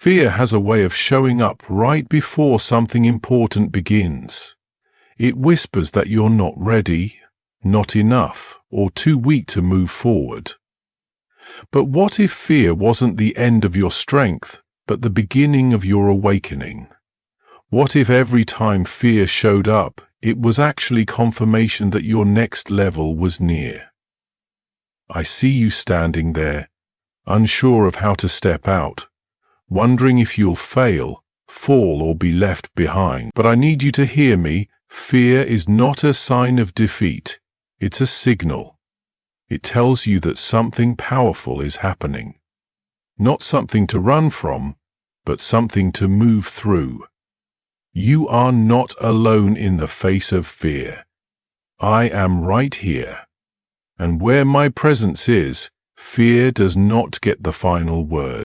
Fear has a way of showing up right before something important begins. It whispers that you're not ready, not enough, or too weak to move forward. But what if fear wasn't the end of your strength, but the beginning of your awakening? What if every time fear showed up, it was actually confirmation that your next level was near? I see you standing there, unsure of how to step out, wondering if you'll fail, fall, or be left behind. But I need you to hear me. Fear is not a sign of defeat. It's a signal. It tells you that something powerful is happening. Not something to run from, but something to move through. You are not alone in the face of fear. I am right here. And where my presence is, fear does not get the final word.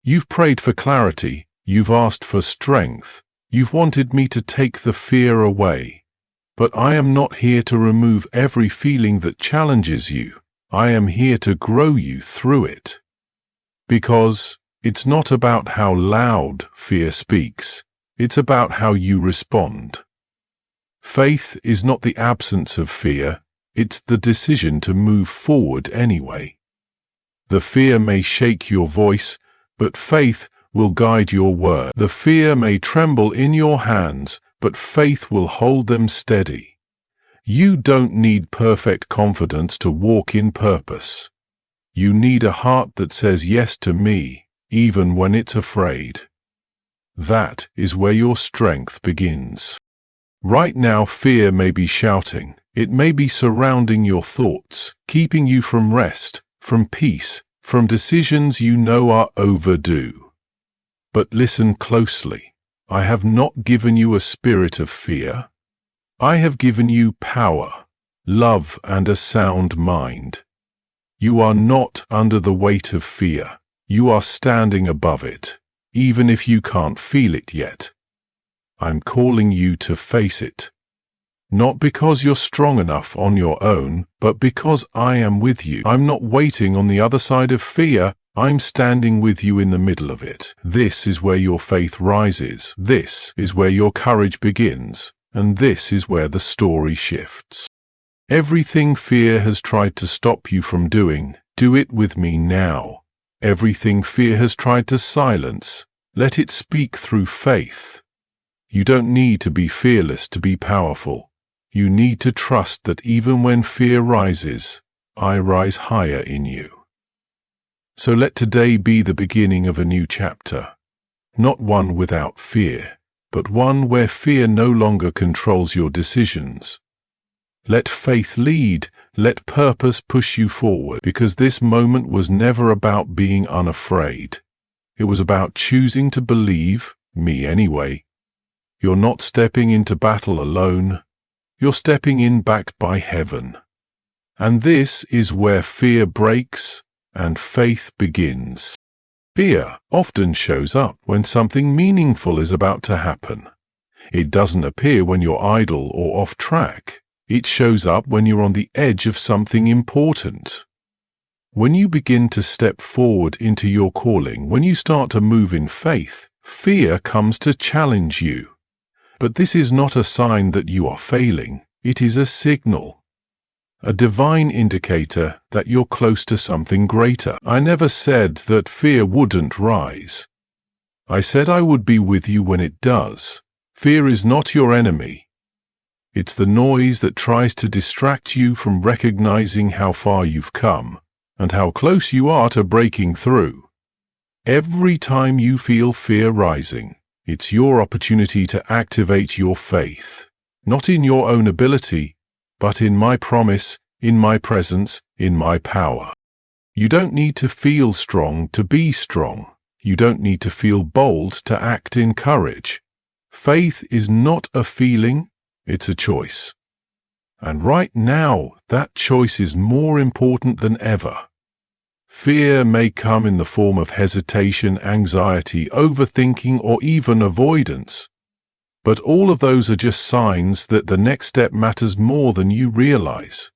You've prayed for clarity, you've asked for strength, you've wanted me to take the fear away. But I am not here to remove every feeling that challenges you. I am here to grow you through it. Because it's not about how loud fear speaks, it's about how you respond. Faith is not the absence of fear, it's the decision to move forward anyway. The fear may shake your voice, but faith will guide your word. The fear may tremble in your hands, but faith will hold them steady. You don't need perfect confidence to walk in purpose. You need a heart that says yes to me, even when it's afraid. That is where your strength begins. Right now, fear may be shouting. It may be surrounding your thoughts, keeping you from rest, from peace, from decisions you know are overdue. But listen closely. I have not given you a spirit of fear. I have given you power, love, and a sound mind. You are not under the weight of fear. You are standing above it, even if you can't feel it yet. I'm calling you to face it. Not because you're strong enough on your own, but because I am with you. I'm not waiting on the other side of fear. I'm standing with you in the middle of it. This is where your faith rises. This is where your courage begins. And this is where the story shifts. Everything fear has tried to stop you from doing, do it with me now. Everything fear has tried to silence, let it speak through faith. You don't need to be fearless to be powerful. You need to trust that even when fear rises, I rise higher in you. So let today be the beginning of a new chapter. Not one without fear, but one where fear no longer controls your decisions. Let faith lead, let purpose push you forward, because this moment was never about being unafraid. It was about choosing to believe, me anyway. You're not stepping into battle alone. You're stepping in backed by heaven. And this is where fear breaks and faith begins. Fear often shows up when something meaningful is about to happen. It doesn't appear when you're idle or off track. It shows up when you're on the edge of something important. When you begin to step forward into your calling, when you start to move in faith, fear comes to challenge you. But this is not a sign that you are failing. It is a signal, a divine indicator that you're close to something greater. I never said that fear wouldn't rise. I said I would be with you when it does. Fear is not your enemy. It's the noise that tries to distract you from recognizing how far you've come and how close you are to breaking through. Every time you feel fear rising, it's your opportunity to activate your faith, not in your own ability, but in my promise, in my presence, in my power. You don't need to feel strong to be strong. You don't need to feel bold to act in courage. Faith is not a feeling, it's a choice. And right now, that choice is more important than ever. Fear may come in the form of hesitation, anxiety, overthinking, or even avoidance. But all of those are just signs that the next step matters more than you realize.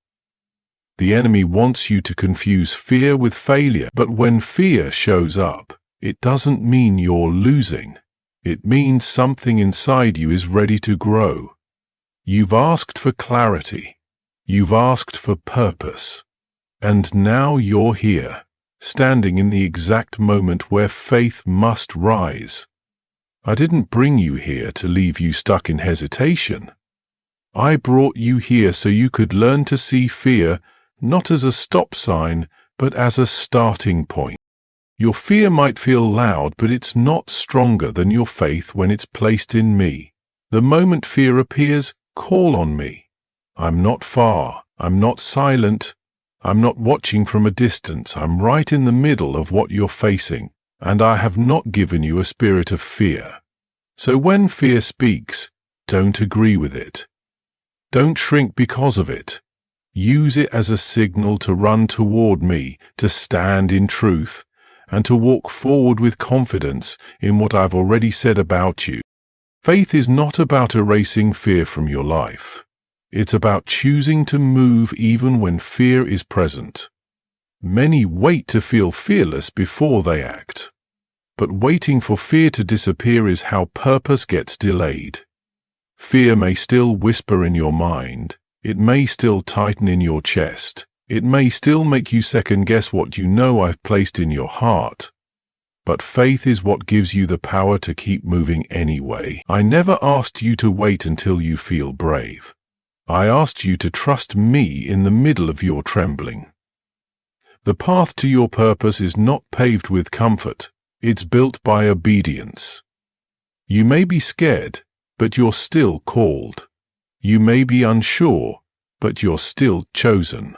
The enemy wants you to confuse fear with failure, but when fear shows up, It doesn't mean you're losing. It means something inside you is ready to grow. You've asked for clarity. You've asked for purpose. And now you're here, standing in the exact moment where faith must rise. I didn't bring you here to leave you stuck in hesitation. I brought you here so you could learn to see fear not as a stop sign, but as a starting point. Your fear might feel loud, but it's not stronger than your faith when it's placed in me. The moment fear appears, call on me. I'm not far. I'm not silent. I'm not watching from a distance. I'm right in the middle of what you're facing, and I have not given you a spirit of fear. So when fear speaks, don't agree with it. Don't shrink because of it. Use it as a signal to run toward me, to stand in truth, and to walk forward with confidence in what I've already said about you. Faith is not about erasing fear from your life. It's about choosing to move even when fear is present. Many wait to feel fearless before they act. But waiting for fear to disappear is how purpose gets delayed. Fear may still whisper in your mind. It may still tighten in your chest. It may still make you second-guess what you know I've placed in your heart. But faith is what gives you the power to keep moving anyway. I never asked you to wait until you feel brave. I asked you to trust me in the middle of your trembling. The path to your purpose is not paved with comfort. It's built by obedience. You may be scared, but you're still called. You may be unsure, but you're still chosen.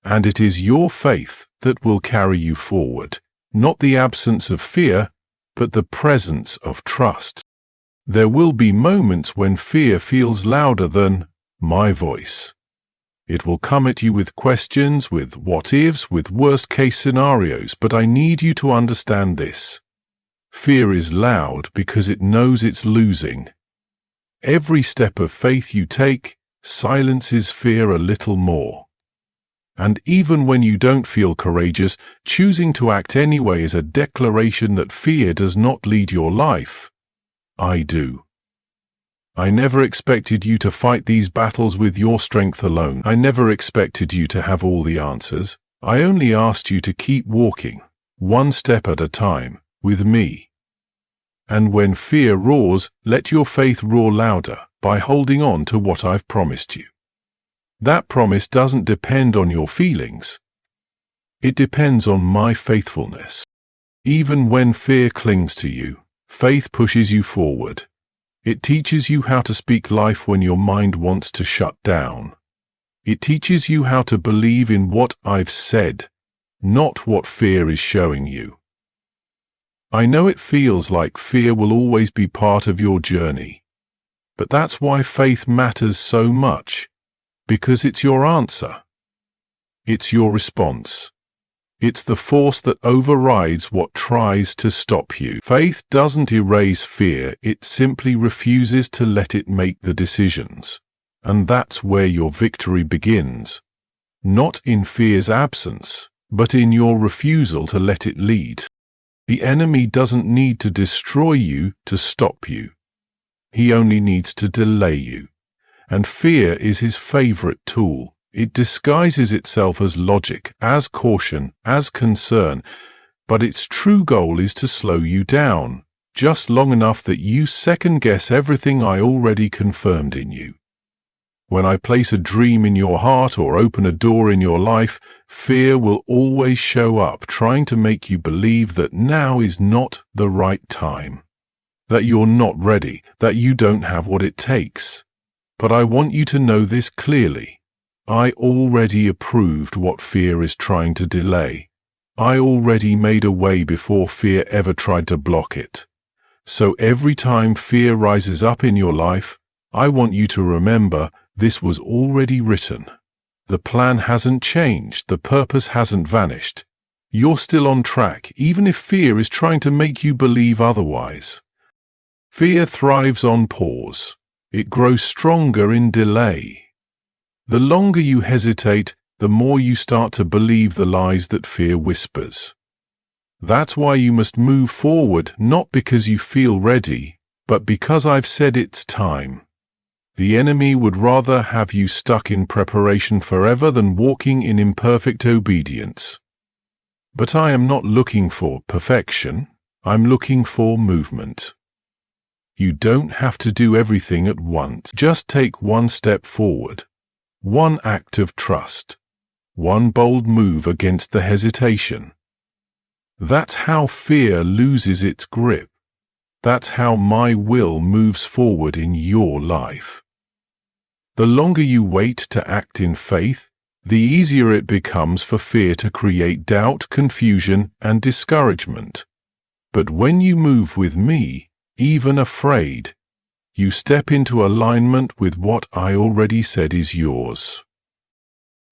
And it is your faith that will carry you forward, not the absence of fear, but the presence of trust. There will be moments when fear feels louder than my voice. It will come at you with questions, with what-ifs, with worst-case scenarios, but I need you to understand this. Fear is loud because it knows it's losing. Every step of faith you take silences fear a little more. And even when you don't feel courageous, choosing to act anyway is a declaration that fear does not lead your life. I do. I never expected you to fight these battles with your strength alone. I never expected you to have all the answers. I only asked you to keep walking, one step at a time, with me. And when fear roars, let your faith roar louder by holding on to what I've promised you. That promise doesn't depend on your feelings. It depends on my faithfulness. Even when fear clings to you, faith pushes you forward. It teaches you how to speak life when your mind wants to shut down. It teaches you how to believe in what I've said, not what fear is showing you. I know it feels like fear will always be part of your journey, but that's why faith matters so much, because it's your answer. It's your response. It's the force that overrides what tries to stop you. Faith doesn't erase fear, it simply refuses to let it make the decisions. And that's where your victory begins. Not in fear's absence, but in your refusal to let it lead. The enemy doesn't need to destroy you to stop you. He only needs to delay you. And fear is his favorite tool. It disguises itself as logic, as caution, as concern, but its true goal is to slow you down, just long enough that you second-guess everything I already confirmed in you. When I place a dream in your heart or open a door in your life, fear will always show up, trying to make you believe that now is not the right time, that you're not ready, that you don't have what it takes. But I want you to know this clearly. I already approved what fear is trying to delay. I already made a way before fear ever tried to block it. So every time fear rises up in your life, I want you to remember this was already written. The plan hasn't changed, the purpose hasn't vanished. You're still on track, even if fear is trying to make you believe otherwise. Fear thrives on pause. It grows stronger in delay. The longer you hesitate, the more you start to believe the lies that fear whispers. That's why you must move forward, not because you feel ready, but because I've said it's time. The enemy would rather have you stuck in preparation forever than walking in imperfect obedience. But I am not looking for perfection, I'm looking for movement. You don't have to do everything at once. Just take one step forward, one act of trust, one bold move against the hesitation. That's how fear loses its grip. That's how my will moves forward in your life. The longer you wait to act in faith, the easier it becomes for fear to create doubt, confusion, and discouragement. But when you move with me, even afraid, you step into alignment with what I already said is yours.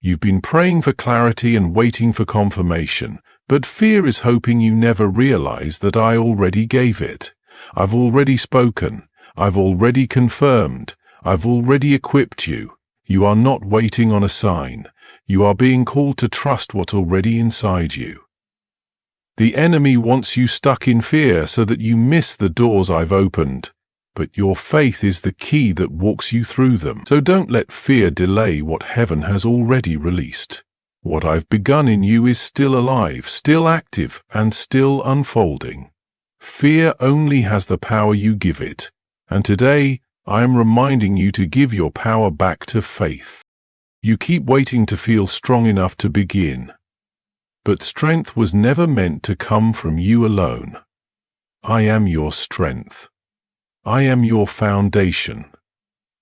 You've been praying for clarity and waiting for confirmation, but fear is hoping you never realize that I already gave it. I've already spoken. I've already confirmed. I've already equipped you. You are not waiting on a sign. You are being called to trust what's already inside you. The enemy wants you stuck in fear so that you miss the doors I've opened, but your faith is the key that walks you through them. So don't let fear delay what heaven has already released. What I've begun in you is still alive, still active, and still unfolding. Fear only has the power you give it, and today I am reminding you to give your power back to faith. You keep waiting to feel strong enough to begin. But strength was never meant to come from you alone. I am your strength. I am your foundation.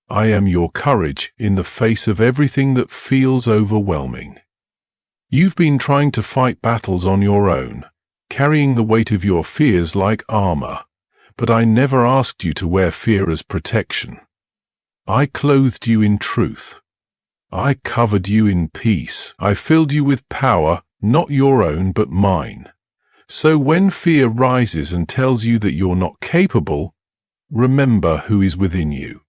I am your courage in the face of everything that feels overwhelming. You've been trying to fight battles on your own, carrying the weight of your fears like armor, but I never asked you to wear fear as protection. I clothed you in truth. I covered you in peace. I filled you with power, not your own but mine. So when fear rises and tells you that you're not capable, remember who is within you.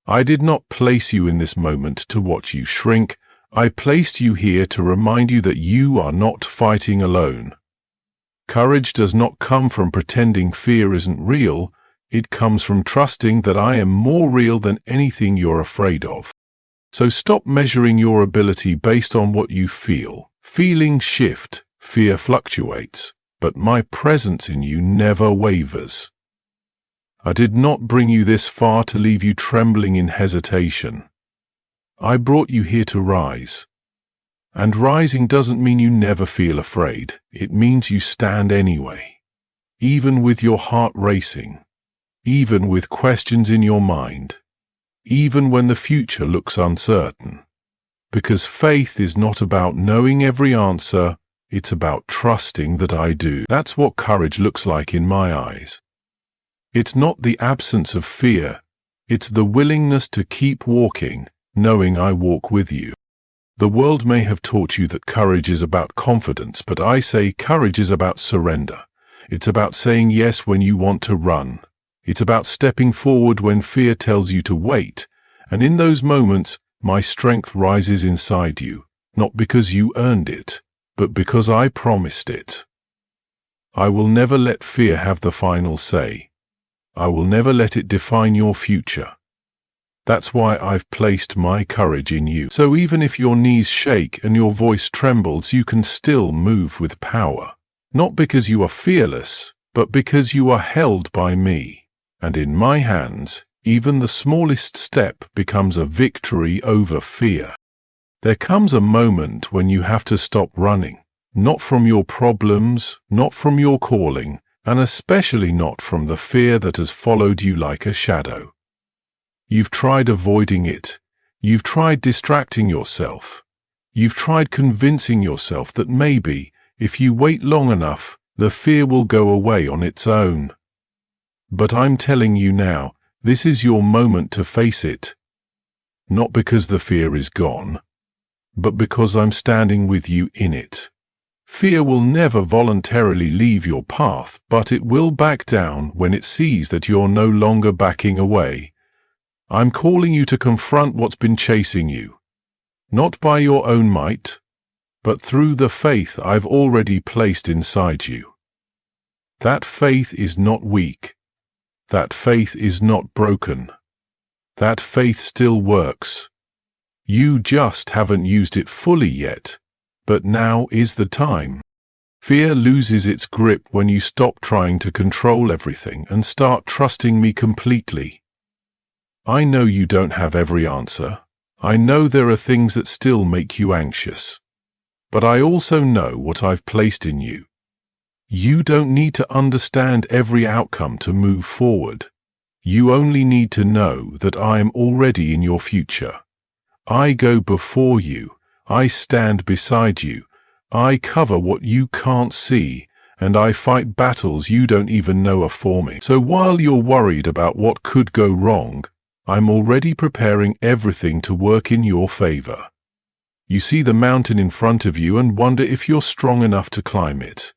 I did not place you in this moment to watch you shrink. I placed you here to remind you that you are not fighting alone. Courage does not come from pretending fear isn't real. It comes from trusting that I am more real than anything you're afraid of. So stop measuring your ability based on what you feel. Feelings shift, fear fluctuates, but my presence in you never wavers. I did not bring you this far to leave you trembling in hesitation. I brought you here to rise. And rising doesn't mean you never feel afraid. It means you stand anyway. Even with your heart racing. Even with questions in your mind. Even when the future looks uncertain. Because faith is not about knowing every answer, it's about trusting that I do. That's what courage looks like in my eyes. It's not the absence of fear, it's the willingness to keep walking, knowing I walk with you. The world may have taught you that courage is about confidence, but I say courage is about surrender. It's about saying yes when you want to run. It's about stepping forward when fear tells you to wait, and in those moments, my strength rises inside you, not because you earned it, but because I promised it. I will never let fear have the final say. I will never let it define your future. That's why I've placed my courage in you. So even if your knees shake and your voice trembles, you can still move with power. Not because you are fearless, but because you are held by me. And in my hands, even the smallest step becomes a victory over fear. There comes a moment when you have to stop running, not from your problems, not from your calling, and especially not from the fear that has followed you like a shadow. You've tried avoiding it. You've tried distracting yourself. You've tried convincing yourself that maybe, if you wait long enough, the fear will go away on its own. But I'm telling you now, this is your moment to face it. Not because the fear is gone, but because I'm standing with you in it. Fear will never voluntarily leave your path, but it will back down when it sees that you're no longer backing away. I'm calling you to confront what's been chasing you. Not by your own might, but through the faith I've already placed inside you. That faith is not weak. That faith is not broken. That faith still works. You just haven't used it fully yet, but now is the time. Fear loses its grip when you stop trying to control everything and start trusting me completely. I know you don't have every answer. I know there are things that still make you anxious. But I also know what I've placed in you. You don't need to understand every outcome to move forward. You only need to know that I am already in your future. I go before you. I stand beside you. I cover what you can't see, and I fight battles you don't even know are forming. So while you're worried about what could go wrong, I'm already preparing everything to work in your favor. You see the mountain in front of you and wonder if you're strong enough to climb it.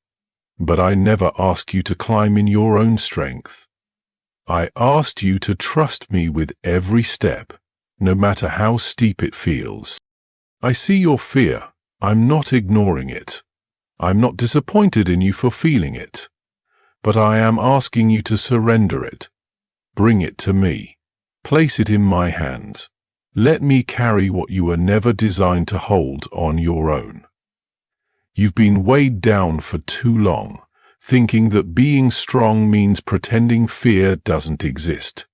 But I never ask you to climb in your own strength. I asked you to trust me with every step, no matter how steep it feels. I see your fear. I'm not ignoring it. I'm not disappointed in you for feeling it. But I am asking you to surrender it. Bring it to me. Place it in my hands. Let me carry what you were never designed to hold on your own. You've been weighed down for too long, thinking that being strong means pretending fear doesn't exist.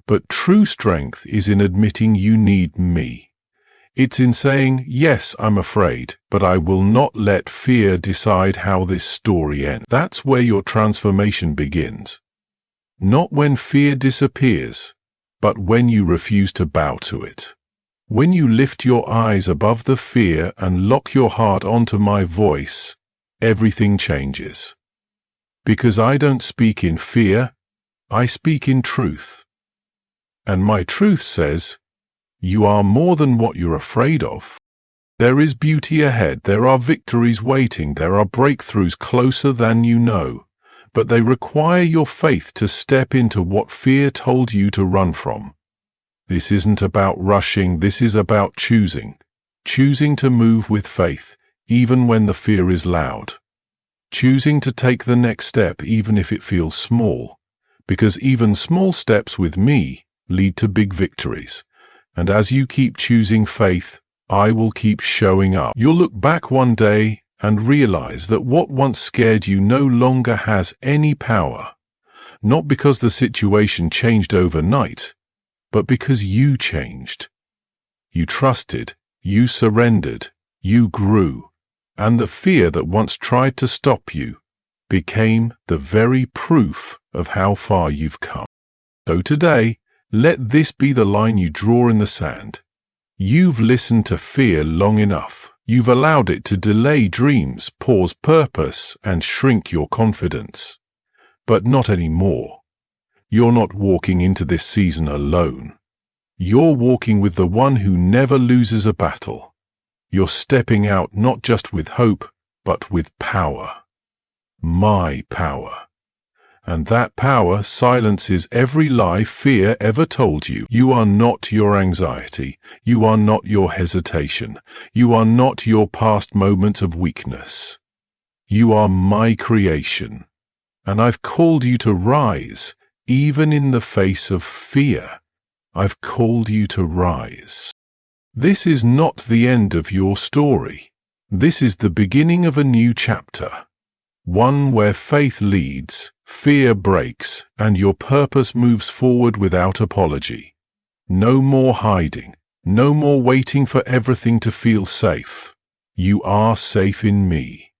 But true strength is in admitting you need me. It's in saying, yes, I'm afraid, but I will not let fear decide how this story ends. That's where your transformation begins. Not when fear disappears, but when you refuse to bow to it. When you lift your eyes above the fear and lock your heart onto my voice, everything changes. Because I don't speak in fear, I speak in truth. And my truth says, you are more than what you're afraid of. There is beauty ahead, there are victories waiting, there are breakthroughs closer than you know, but they require your faith to step into what fear told you to run from. This isn't about rushing, this is about choosing. Choosing to move with faith, even when the fear is loud. Choosing to take the next step even if it feels small, because even small steps with me lead to big victories. And as you keep choosing faith, I will keep showing up. You'll look back one day and realize that what once scared you no longer has any power. Not because the situation changed overnight, but because you changed. You trusted, you surrendered, you grew, and the fear that once tried to stop you became the very proof of how far you've come. So today, let this be the line you draw in the sand. You've listened to fear long enough. You've allowed it to delay dreams, pause purpose, and shrink your confidence. But not anymore. You're not walking into this season alone. You're walking with the one who never loses a battle. You're stepping out not just with hope, but with power. My power. And that power silences every lie fear ever told you. You are not your anxiety. You are not your hesitation. You are not your past moments of weakness. You are my creation. And I've called you to rise, even in the face of fear. I've called you to rise. This is not the end of your story. This is the beginning of a new chapter. One where faith leads, fear breaks, and your purpose moves forward without apology. No more hiding, no more waiting for everything to feel safe. You are safe in me.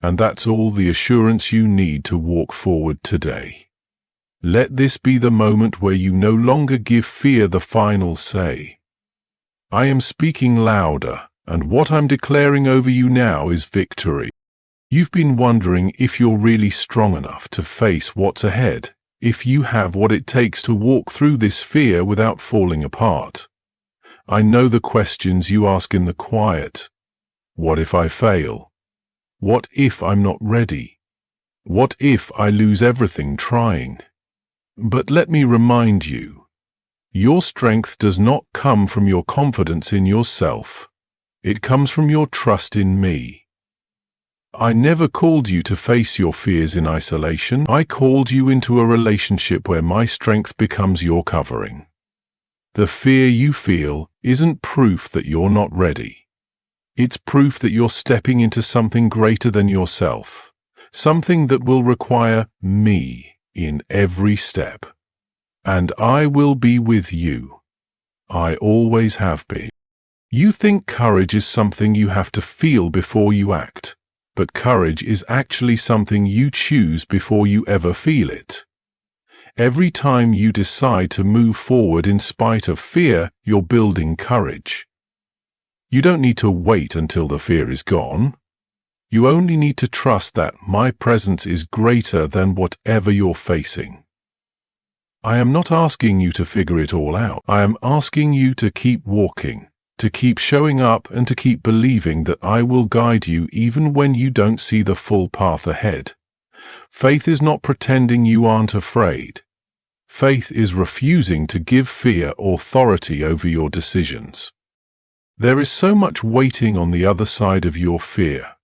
And that's all the assurance you need to walk forward today. Let this be the moment where you no longer give fear the final say. I am speaking louder, and what I'm declaring over you now is victory. You've been wondering if you're really strong enough to face what's ahead, if you have what it takes to walk through this fear without falling apart. I know the questions you ask in the quiet. What if I fail? What if I'm not ready? What if I lose everything trying? But let me remind you, your strength does not come from your confidence in yourself. It comes from your trust in me. I never called you to face your fears in isolation. I called you into a relationship where my strength becomes your covering. The fear you feel isn't proof that you're not ready. It's proof that you're stepping into something greater than yourself, something that will require me in every step. And I will be with you. I always have been. You think courage is something you have to feel before you act, but courage is actually something you choose before you ever feel it. Every time you decide to move forward in spite of fear, you're building courage. You don't need to wait until the fear is gone. You only need to trust that my presence is greater than whatever you're facing. I am not asking you to figure it all out. I am asking you to keep walking, to keep showing up, and to keep believing that I will guide you even when you don't see the full path ahead. Faith is not pretending you aren't afraid. Faith is refusing to give fear authority over your decisions. There is so much waiting on the other side of your fear.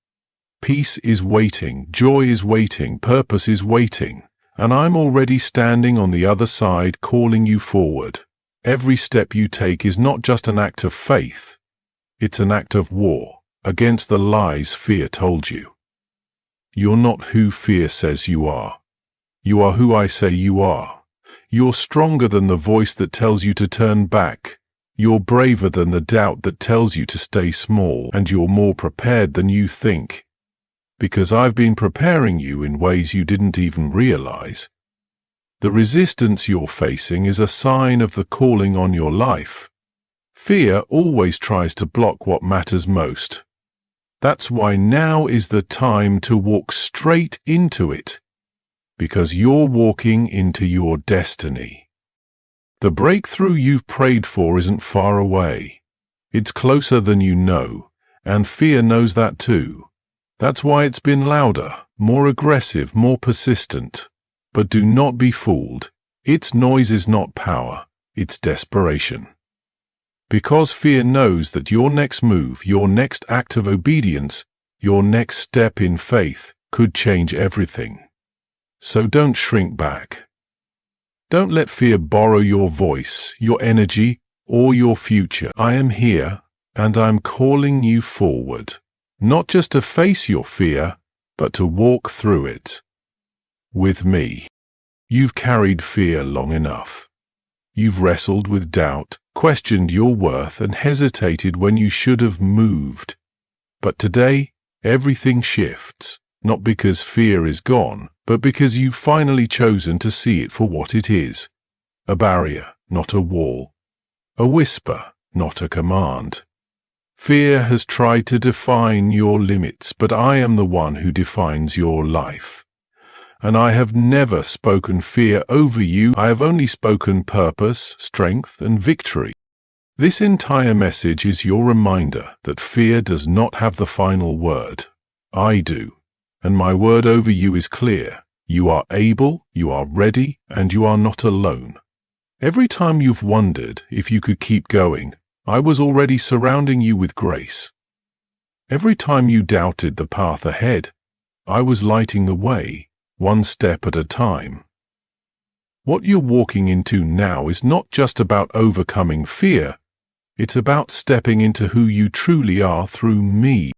Peace is waiting, joy is waiting, purpose is waiting, and I'm already standing on the other side calling you forward. Every step you take is not just an act of faith, it's an act of war against the lies fear told you. You're not who fear says you are. You are who I say you are. You're stronger than the voice that tells you to turn back. You're braver than the doubt that tells you to stay small, and you're more prepared than you think. Because I've been preparing you in ways you didn't even realize. The resistance you're facing is a sign of the calling on your life. Fear always tries to block what matters most. That's why now is the time to walk straight into it. Because you're walking into your destiny. The breakthrough you've prayed for isn't far away. It's closer than you know, and fear knows that too. That's why it's been louder, more aggressive, more persistent. But do not be fooled. Its noise is not power, it's desperation. Because fear knows that your next move, your next act of obedience, your next step in faith could change everything. So don't shrink back. Don't let fear borrow your voice, your energy, or your future. I am here, and I'm calling you forward. Not just to face your fear, but to walk through it. With me. You've carried fear long enough. You've wrestled with doubt, questioned your worth, and hesitated when you should have moved. But today, everything shifts, not because fear is gone, but because you've finally chosen to see it for what it is. A barrier, not a wall. A whisper, not a command. Fear has tried to define your limits, but I am the one who defines your life. And I have never spoken fear over you. I have only spoken purpose, strength, and victory. This entire message is your reminder that fear does not have the final word. I do. And my word over you is clear. You are able, you are ready, and you are not alone. Every time you've wondered if you could keep going, I was already surrounding you with grace. Every time you doubted the path ahead, I was lighting the way, one step at a time. What you're walking into now is not just about overcoming fear, it's about stepping into who you truly are through me.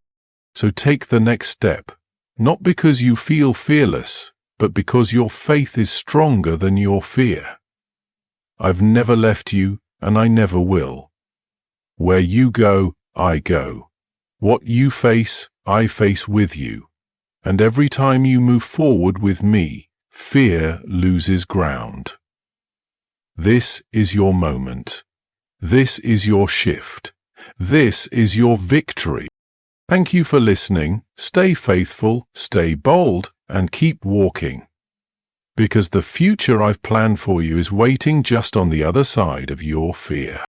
So take the next step, not because you feel fearless, but because your faith is stronger than your fear. I've never left you, and I never will. Where you go, I go. What you face, I face with you. And every time you move forward with me, fear loses ground. This is your moment. This is your shift. This is your victory. Thank you for listening. Stay faithful, stay bold, and keep walking. Because the future I've planned for you is waiting just on the other side of your fear.